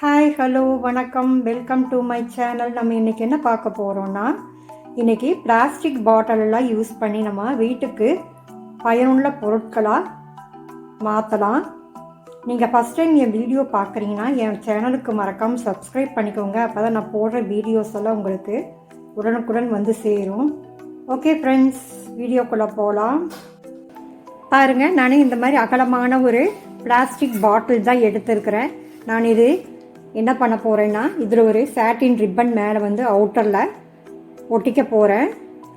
Hi hello வணக்கம், welcome to my channel. நம்ம இன்றைக்கி என்ன பார்க்க போகிறோன்னா, இன்றைக்கி பிளாஸ்டிக் பாட்டிலெல்லாம் யூஸ் பண்ணி நம்ம வீட்டுக்கு பயனுள்ள பொருட்களாக மாற்றலாம். நீங்கள் ஃபஸ்ட் டைம் என் வீடியோ பார்க்குறீங்கன்னா என் சேனலுக்கு மறக்காமல் சப்ஸ்கிரைப் பண்ணிக்கோங்க. அப்போ தான் நான் போடுற வீடியோஸ் எல்லாம் உங்களுக்கு உடனுக்குடன் வந்து சேரும். ஓகே ஃப்ரெண்ட்ஸ், வீடியோக்குள்ளே போகலாம். பாருங்கள், நான் இந்த மாதிரி அகலமான ஒரு பிளாஸ்டிக் பாட்டில் தான் எடுத்துருக்கிறேன். நான் இது என்ன பண்ண போகிறேன்னா, இதில் ஒரு சாட்டின் ரிப்பன் மேலே வந்து அவுட்டரில் ஒட்டிக்க போகிறேன்.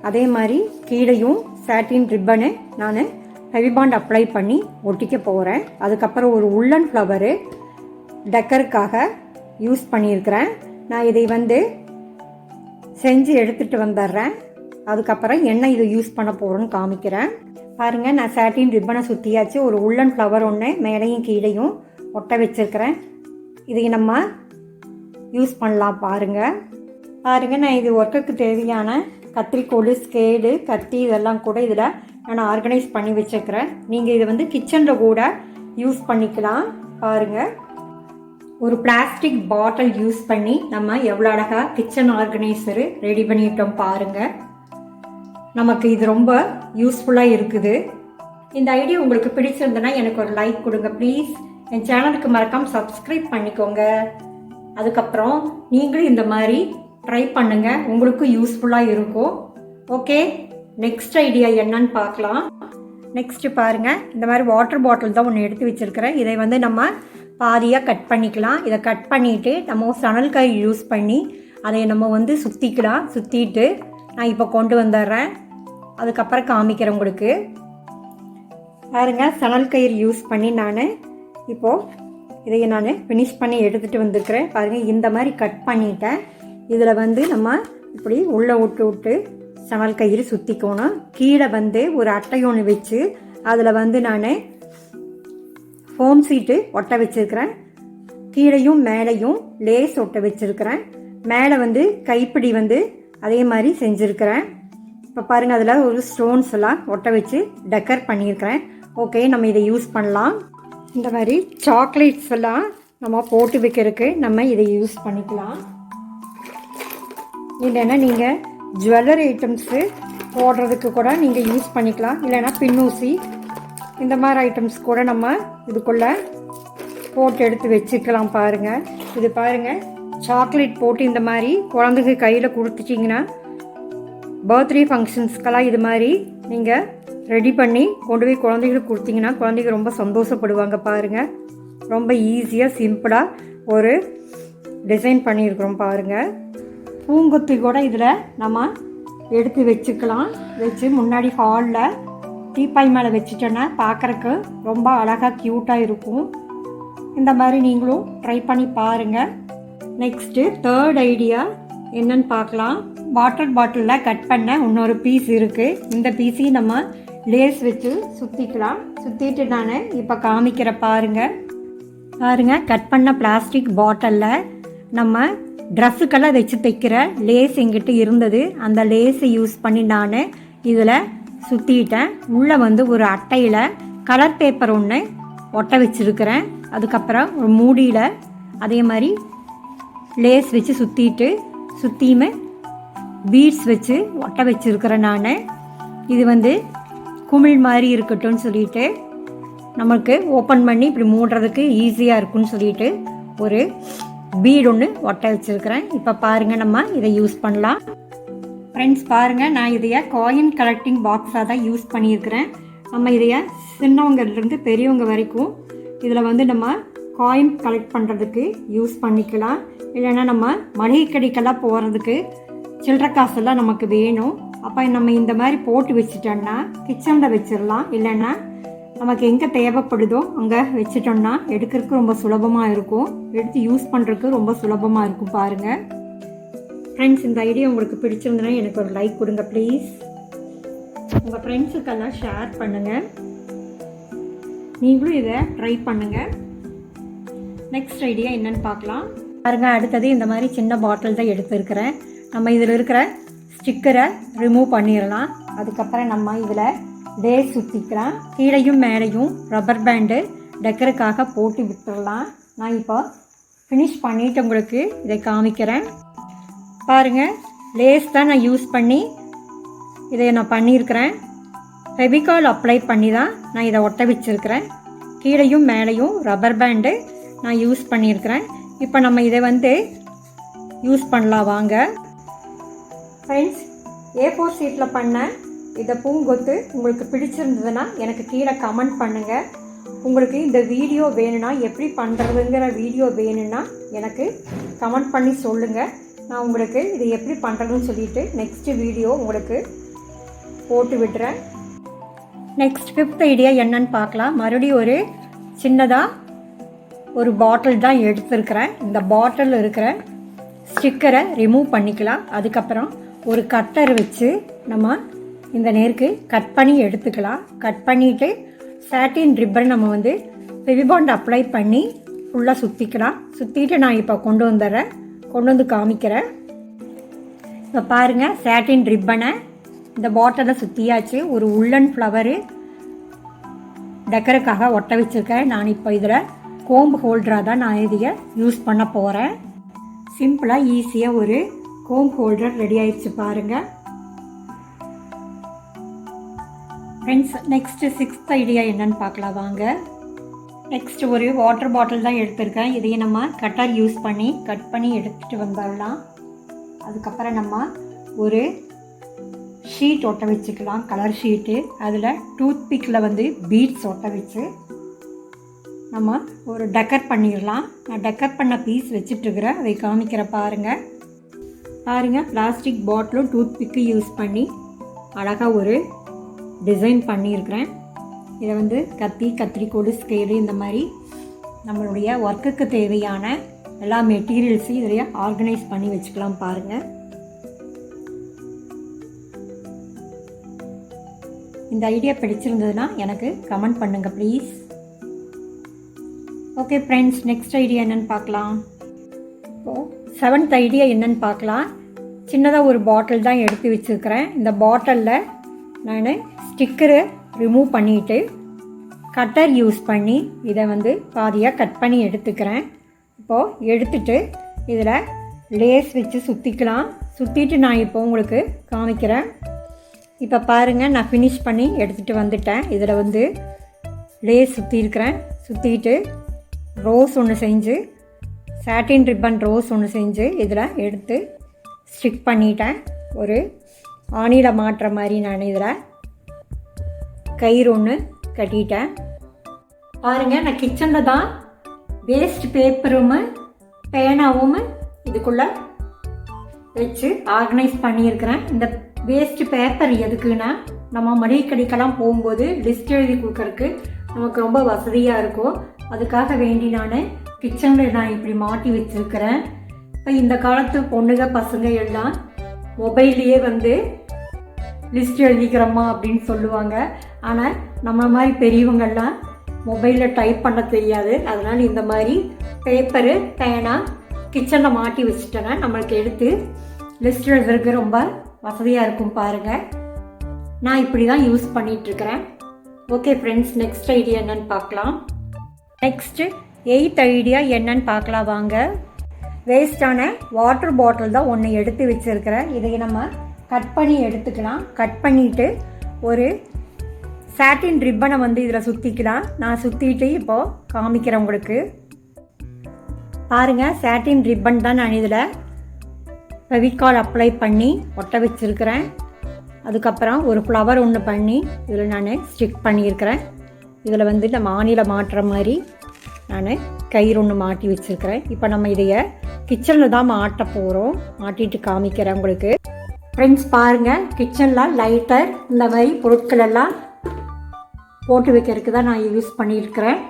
அதே மாதிரி கீழையும் சாட்டின் ரிப்பனு நான் ஹெவிபாண்ட் அப்ளை பண்ணி ஒட்டிக்க போகிறேன். அதுக்கப்புறம் ஒரு உள்ளன் ஃப்ளவரு டெக்கருக்காக யூஸ் பண்ணியிருக்கிறேன். நான் இதை வந்து செஞ்சு எடுத்துகிட்டு வந்துடுறேன். அதுக்கப்புறம் என்ன இதை யூஸ் பண்ண போகிறேன்னு காமிக்கிறேன். பாருங்கள், நான் சாட்டின் ரிப்பனை சுற்றியாச்சு. ஒரு உள்ளன் ஃப்ளவர் ஒன்று மேலேயும் கீழையும் ஒட்ட வச்சுருக்கிறேன். இதை நம்ம யூஸ் பண்ணலாம். பாருங்கள், நான் இது ஒர்க்குக்கு தேவையான கத்திரிக்கோல், ஸ்கேலு, கத்தி இதெல்லாம் கூட இதில் நான் ஆர்கனைஸ் பண்ணி வச்சுருக்கிறேன். நீங்கள் இதை வந்து கிச்சனில் கூட யூஸ் பண்ணிக்கலாம். பாருங்கள், ஒரு பிளாஸ்டிக் பாட்டில் யூஸ் பண்ணி நம்ம எவ்வளோ அழகாக கிச்சன் ஆர்கனைசரு ரெடி பண்ணிட்டோம். பாருங்கள், நமக்கு இது ரொம்ப யூஸ்ஃபுல்லாக இருக்குது. இந்த ஐடியா உங்களுக்கு பிடிச்சிருந்ததுன்னா எனக்கு ஒரு லைக் கொடுங்க ப்ளீஸ். என் சேனலுக்கு மறக்காமல் சப்ஸ்கிரைப் பண்ணிக்கோங்க. அதுக்கப்புறம் நீங்களும் இந்த மாதிரி ட்ரை பண்ணுங்கள், உங்களுக்கும் யூஸ்ஃபுல்லாக இருக்கும். ஓகே, நெக்ஸ்ட் ஐடியா என்னன்னு பார்க்கலாம். நெக்ஸ்ட்டு பாருங்கள், இந்த மாதிரி வாட்டர் பாட்டில் தான் ஒன்று எடுத்து வச்சுருக்கிறேன். இதை வந்து நம்ம பாதியாக கட் பண்ணிக்கலாம். இதை கட் பண்ணிவிட்டு நம்ம சணல் கயிறு யூஸ் பண்ணி அதை நம்ம வந்து சுற்றிக்கலாம். சுற்றிட்டு நான் இப்போ கொண்டு வந்துடுறேன். அதுக்கப்புறம் காமிக்கிறேன் உங்களுக்கு. பாருங்கள், சணல் கயிறு யூஸ் பண்ணி நான் இப்போது இதையை நான் ஃபினிஷ் பண்ணி எடுத்துகிட்டு வந்துருக்கிறேன். பாருங்கள், இந்த மாதிரி கட் பண்ணிட்டேன். இதில் வந்து நம்ம இப்படி உள்ளே விட்டு சணல் கயிறு சுற்றிக்கணும். கீழே வந்து ஒரு அட்டை ஒன்று வச்சு அதில் வந்து நான் ஃபோம் சீட்டு ஒட்ட வச்சுருக்கிறேன். கீழையும் மேலேயும் லேஸ் ஒட்ட வச்சுருக்கிறேன். மேலே வந்து கைப்பிடி வந்து அதே மாதிரி செஞ்சுருக்கிறேன். இப்போ பாருங்கள், அதில் ஒரு ஸ்டோன்ஸ் எல்லாம் ஒட்ட வச்சு டெக்கர் பண்ணியிருக்கிறேன். ஓகே, நம்ம இதை யூஸ் பண்ணலாம். இந்த மாதிரி சாக்லேட்ஸ் எல்லாம் நம்ம போட்டு வைக்கிறதுக்கு நம்ம இதை யூஸ் பண்ணிக்கலாம். இல்லைன்னா நீங்கள் ஜுவல்லரி ஐட்டம்ஸு போடுறதுக்கு கூட நீங்கள் யூஸ் பண்ணிக்கலாம். இல்லைன்னா பின்னூசி இந்த மாதிரி ஐட்டம்ஸ் கூட நம்ம இதுக்குள்ளே போட்டு எடுத்து வச்சுக்கலாம். பாருங்கள், இது பாருங்கள், சாக்லேட் போட்டு இந்த மாதிரி குழந்தைக்கு கையில் கொடுத்துட்டிங்கன்னா பர்த்டே ஃபங்க்ஷன்ஸ்க்கெல்லாம் இது மாதிரி நீங்கள் ரெடி பண்ணி கொண்டு போய் குழந்தைகளுக்கு கொடுத்தீங்கன்னா குழந்தைங்க ரொம்ப சந்தோஷப்படுவாங்க. பாருங்கள், ரொம்ப ஈஸியாக சிம்பிளாக ஒரு டிசைன் பண்ணியிருக்கிறோம். பாருங்கள், பூங்கொத்தி கூட இதில் நம்ம எடுத்து வச்சுக்கலாம். வச்சு முன்னாடி ஹாலில் டீப்பாய் மேலே வச்சுட்டோன்னா பார்க்குறக்கு ரொம்ப அழகாக க்யூட்டாக இருக்கும். இந்த மாதிரி நீங்களும் ட்ரை பண்ணி பாருங்கள். நெக்ஸ்ட்டு தேர்ட் ஐடியா என்னன்னு பார்க்கலாம். வாட்டர் பாட்டிலில் கட் பண்ண இன்னொரு பீஸ் இருக்குது. இந்த பீஸையும் நம்ம லேஸ் வச்சு சுற்றிக்கலாம். சுற்றிட்டு நான் இப்போ காமிக்கிற பாருங்கள். கட் பண்ண பிளாஸ்டிக் பாட்டிலில் நம்ம ட்ரெஸ்ஸுக்கெல்லாம் வச்சு தைக்கிற லேஸ் எங்கிட்ட இருந்தது. அந்த லேஸை யூஸ் பண்ணி நான் இதில் சுற்றிட்டேன். உள்ளே வந்து ஒரு அட்டையில் கலர் பேப்பர் ஒன்று ஒட்ட வச்சுருக்கிறேன். அதுக்கப்புறம் ஒரு மூடியில் அதே மாதிரி லேஸ் வச்சு சுற்றியுமே பீட்ஸ் வச்சு ஒட்ட வச்சுருக்கிறேன் நான். இது வந்து குமிழ் மாதிரி இருக்கட்டும்னு சொல்லிட்டு நமக்கு ஓப்பன் பண்ணி இப்படி மூடுறதுக்கு ஈஸியாக இருக்குன்னு சொல்லிட்டு ஒரு பீட் ஒன்று ஒட்ட வச்சுருக்கிறேன். இப்போ பாருங்கள், நம்ம இதை யூஸ் பண்ணலாம். ஃப்ரெண்ட்ஸ் பாருங்கள், நான் இதைய காயின் கலெக்டிங் பாக்ஸாக தான் யூஸ் பண்ணியிருக்கிறேன். நம்ம இதைய சின்னவங்கலேருந்து பெரியவங்க வரைக்கும் இதில் வந்து நம்ம காயின் கலெக்ட் பண்ணுறதுக்கு யூஸ் பண்ணிக்கலாம். இல்லைன்னா நம்ம மளிகை கடைக்கெல்லாம் போகிறதுக்கு சில்லறை காசெல்லாம் நமக்கு வேணும். அப்போ நம்ம இந்த மாதிரி போட்டு வச்சுட்டோம்னா கிச்சனில் வச்சிடலாம். இல்லைன்னா நமக்கு எங்கே தேவைப்படுதோ அங்கே வச்சுட்டோம்னா எடுக்கிறதுக்கு ரொம்ப சுலபமாக இருக்கும். எடுத்து யூஸ் பண்ணுறதுக்கு ரொம்ப சுலபமாக இருக்கும். பாருங்கள் ஃப்ரெண்ட்ஸ், இந்த ஐடியா உங்களுக்கு பிடிச்சிருந்தனா எனக்கு ஒரு லைக் கொடுங்க ப்ளீஸ். உங்கள் ஃப்ரெண்ட்ஸுக்கெல்லாம் ஷேர் பண்ணுங்கள். நீங்களும் இதை ட்ரை பண்ணுங்கள். நெக்ஸ்ட் ஐடியா என்னன்னு பார்க்கலாம். பாருங்கள், அடுத்தது இந்த மாதிரி சின்ன பாட்டில் தான் எடுத்துருக்கிறேன். நம்ம இதில் இருக்கிற ஸ்டிக்கரை ரிமூவ் பண்ணிடலாம். அதுக்கப்புறம் நம்ம இதில் லேஸ் சுற்றிக்கலாம். கீழையும் மேலேயும் ரப்பர் பேண்டு டெக்கருக்காக போட்டு விட்டுடலாம். நான் இப்போ ஃபினிஷ் பண்ணிவிட்டு உங்களுக்கு இதை காமிக்கிறேன். பாருங்கள், லேஸ் தான் நான் யூஸ் பண்ணி இதை நான் பண்ணியிருக்கிறேன். ஃபெவிகால் அப்ளை பண்ணி தான் நான் இதை ஒட்ட வச்சுருக்கிறேன். கீழையும் மேலேயும் ரப்பர் பேண்டு நான் யூஸ் பண்ணியிருக்கிறேன். இப்போ நம்ம இதை யூஸ் பண்ணலாம் வாங்க. ஃப்ரெண்ட்ஸ், A4 ஷீட்டில் பண்ண இந்த பூங்கொத்து உங்களுக்கு பிடிச்சிருந்ததுன்னா எனக்கு கீழே கமெண்ட் பண்ணுங்கள். உங்களுக்கு இந்த வீடியோ வேணும்னா, எப்படி பண்ணுறதுங்கிற வீடியோ வேணும்னா எனக்கு கமெண்ட் பண்ணி சொல்லுங்கள். நான் உங்களுக்கு இது எப்படி பண்ணுறதுன்னு சொல்லிவிட்டு நெக்ஸ்ட்டு வீடியோ உங்களுக்கு போட்டு விடுறேன். நெக்ஸ்ட் 5th ஐடியா என்னன்னு பார்க்கலாம். மறுபடியும் ஒரு சின்னதாக ஒரு பாட்டில் தான் எடுத்துருக்கிறேன். இந்த பாட்டில் இருக்கிற ஸ்டிக்கரை ரிமூவ் பண்ணிக்கலாம். அதுக்கப்புறம் ஒரு கட்டர் வச்சு நம்ம இந்த நேருக்கு கட் பண்ணி எடுத்துக்கலாம். கட் பண்ணிவிட்டு சாட்டின் ரிப்பன் நம்ம ஃபெவிபாண்ட் அப்ளை பண்ணி ஃபுல்லாக சுற்றிக்கலாம். சுற்றிட்டு நான் இப்போ கொண்டு வந்து காமிக்கிறேன். இப்போ பாருங்கள், சாட்டின் ரிப்பனை இந்த பாட்டிலில் சுற்றியாச்சு. ஒரு உள்ளன் ஃப்ளவரு டெக்கருக்காக ஒட்ட வச்சுருக்கேன். நான் இப்போ இதில் கோம்பு ஹோல்டராக தான் நான் இதை யூஸ் பண்ண போகிறேன். சிம்பிளாக ஈஸியாக ஒரு கோம்பு ஹோல்டர் ரெடி ஆயிடுச்சு பாருங்கள். ஃப்ரெண்ட்ஸ், நெக்ஸ்ட்டு 6th ஐடியா என்னன்னு பார்க்கலாம் வாங்க. நெக்ஸ்ட்டு ஒரு வாட்டர் பாட்டில் தான் எடுத்திருக்கேன். இதையும் நம்ம கட்டர் யூஸ் பண்ணி கட் பண்ணி எடுத்துகிட்டு வந்துடலாம். அதுக்கப்புறம் நம்ம ஒரு ஷீட் ஒட்ட வச்சுக்கலாம், கலர் ஷீட்டு. அதில் டூத் பிக்கில் பீட்ஸ் ஒட்ட வச்சு நம்ம ஒரு டெக்கர் பண்ணிடலாம். நான் டெக்கர் பண்ண பீஸ் வச்சுட்ருக்கிறேன், அதை காமிக்கிற பாருங்கள். பிளாஸ்டிக் பாட்டிலும் டூத் பிக்கு யூஸ் பண்ணி அழகாக ஒரு டிசைன் பண்ணியிருக்கிறேன். இதை கத்திரிக்கோடு, ஸ்கேலு, இந்த மாதிரி நம்மளுடைய ஒர்க்குக்கு தேவையான எல்லா மெட்டீரியல்ஸையும் இதில் ஆர்கனைஸ் பண்ணி வச்சுக்கலாம் பாருங்கள். இந்த ஐடியா பிடிச்சிருந்ததுன்னா எனக்கு கமெண்ட் பண்ணுங்கள் please. Okay friends, next idea என்னென்னு பார்க்கலாம். இப்போது 7th ஐடியா என்னென்னு பார்க்கலாம். சின்னதாக ஒரு பாட்டில் தான் எடுத்து வச்சுருக்கிறேன். இந்த பாட்டிலில் நான் ஸ்டிக்கரை ரிமூவ் பண்ணிவிட்டு கட்டர் யூஸ் பண்ணி இதை பாதியாக கட் பண்ணி எடுத்துக்கிறேன். இப்போது எடுத்துட்டு இதில் லேஸ் வச்சு சுற்றிக்கலாம். சுற்றிட்டு நான் இப்போ உங்களுக்கு காமிக்கிறேன். இப்போ பாருங்கள், நான் ஃபினிஷ் பண்ணி எடுத்துகிட்டு வந்துட்டேன். இதில் லேஸ் சுற்றிருக்கிறேன். சுற்றிட்டு ரோஸ் ஒன்று செஞ்சு, சாட்டின் ரிப்பன் ரோஸ் ஒன்று செஞ்சு இதில் எடுத்து ஸ்டிக் பண்ணிட்டேன். ஒரு ஆணியில் மாட்டுற மாதிரி நான் இதில் கயிறு ஒன்று கட்டிட்டேன். பாருங்கள், நான் கிச்சனில் தான் வேஸ்ட் பேப்பரும் பேனாவும் இதுக்குள்ளே வச்சு ஆர்கனைஸ் பண்ணியிருக்கிறேன். இந்த வேஸ்ட் பேப்பர் எதுக்குன்னா, நம்ம மளிகை கடைக்கெல்லாம் போகும்போது லிஸ்ட் எழுதி கொடுக்கறதுக்கு நமக்கு ரொம்ப வசதியாக இருக்கும். அதுக்காக வேண்டி நான் கிச்சனில் நான் இப்படி மாட்டி வச்சுருக்கிறேன். இப்போ இந்த காலத்து பொண்ணுங்க பசங்க எல்லாம் மொபைல்லையே லிஸ்ட் எழுதிக்கிறோமா அப்படின்னு சொல்லுவாங்க. ஆனால் நம்ம மாதிரி பெரியவங்கள்லாம் மொபைலில் டைப் பண்ண தெரியாது. அதனால் இந்த மாதிரி பேப்பரு, பேனா கிச்சனில் மாட்டி வச்சுட்டேன்னா நம்மளுக்கு எடுத்து லிஸ்ட் எழுதுறதுக்கு ரொம்ப வசதியாக இருக்கும் பாருங்கள். நான் இப்படி தான் யூஸ் பண்ணிகிட்ருக்கிறேன். ஓகே ஃப்ரெண்ட்ஸ், நெக்ஸ்ட் ஐடியா என்னன்னு பார்க்கலாம். நெக்ஸ்ட்டு 8th ஐடியா என்னன்னு பார்க்கலாம் வாங்க. வேஸ்டான வாட்டர் பாட்டில் தான் ஒன்று எடுத்து வச்சுருக்கிறேன். இதை நம்ம கட் பண்ணி எடுத்துக்கலாம். கட் பண்ணிவிட்டு ஒரு சாட்டின் ரிப்பனை இதில் சுற்றிக்கலாம். நான் சுற்றிட்டு இப்போது காமிக்கிறேன் உங்களுக்கு. பாருங்கள், சாட்டின் ரிப்பன் தான் நான் இதில் ஃபெவிகால் அப்ளை பண்ணி ஒட்ட வச்சுருக்கிறேன். அதுக்கப்புறம் ஒரு ஃப்ளவர் ஒன்று பண்ணி இதில் நான் ஸ்டிக் பண்ணியிருக்கிறேன். இதில் நம்ம ஆணியில் மாட்டுற மாதிரி நான் கயிறு ஒன்று மாட்டி வச்சுருக்கிறேன். இப்போ நம்ம இதையை கிச்சனில் தான் மாட்ட போகிறோம். மாட்டிட்டு காமிக்கிறேன் உங்களுக்கு. ஃப்ரெண்ட்ஸ் பாருங்கள், கிச்சனில் லைட்டர் இந்த மாதிரி பொருட்கள் எல்லாம் போட்டு வைக்கிறதுக்கு தான் நான் யூஸ் பண்ணியிருக்கிறேன்.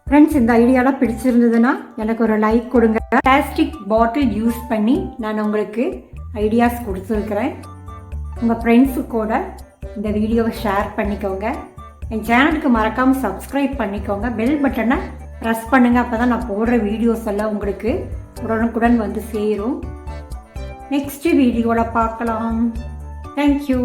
ஃப்ரெண்ட்ஸ், இந்த ஐடியாலாம் பிடிச்சிருந்ததுன்னா எனக்கு ஒரு லைக் கொடுங்க. பிளாஸ்டிக் பாட்டில் யூஸ் பண்ணி நான் உங்களுக்கு ஐடியாஸ் கொடுத்துருக்குறேன். உங்கள் ஃப்ரெண்ட்ஸு கூட இந்த வீடியோவை ஷேர் பண்ணிக்கோங்க. என் சேனலுக்கு மறக்காமல் சப்ஸ்கிரைப் பண்ணிக்கோங்க. பெல் பட்டனை ப்ரெஸ் பண்ணுங்கள். அப்போ தான் நான் போடுற வீடியோஸ் எல்லாம் உங்களுக்கு உடனுக்குடன் சேரும். நெக்ஸ்ட் வீடியோவில் பார்க்கலாம். தேங்க்யூ.